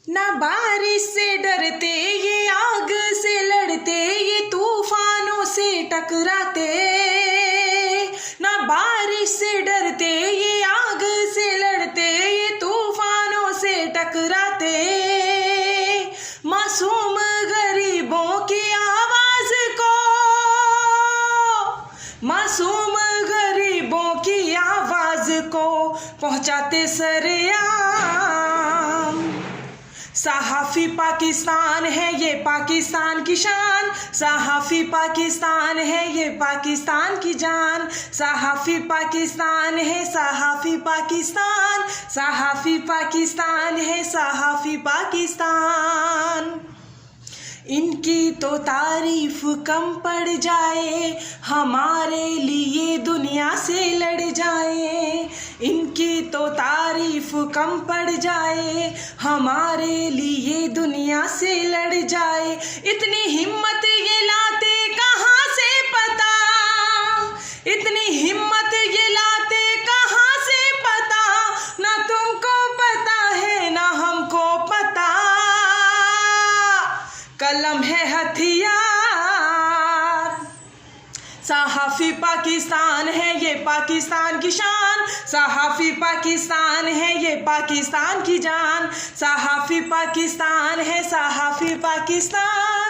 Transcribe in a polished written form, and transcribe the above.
ना बारिश से डरते ये आग से लड़ते, ये तूफानों से टकराते। ना बारिश से डरते ये आग से लड़ते, ये तूफानों से टकराते। मासूम गरीबों की आवाज को, मासूम गरीबों की आवाज को पहुंचाते सरेआम। सहाफ़ी पाकिस्तान है ये पाकिस्तान की शान, सहाफ़ी पाकिस्तान है ये पाकिस्तान की जान। सहाफ़ी पाकिस्तान है, सहाफ़ी पाकिस्तान, सहाफ़ी पाकिस्तान है, सहाफ़ी पाकिस्तान। इनकी तो तारीफ कम पड़ जाए, हमारे लिए दुनिया से लड़ जाए। इनकी तो तारीफ कम पड़ जाए, हमारे लिए दुनिया से लड़ जाए। इतनी हिम्मत ये लाते कहाँ से पता, इतनी हिम्मत ये लाते कहाँ से पता। ना तुमको पता है ना हमको पता, कलम है हथियार। सहाफ़ी पाकिस्तान है ये पाकिस्तान की शान, सहाफ़ी पाकिस्तान है ये पाकिस्तान की जान। सहाफ़ी पाकिस्तान है, सहाफ़ी पाकिस्तान।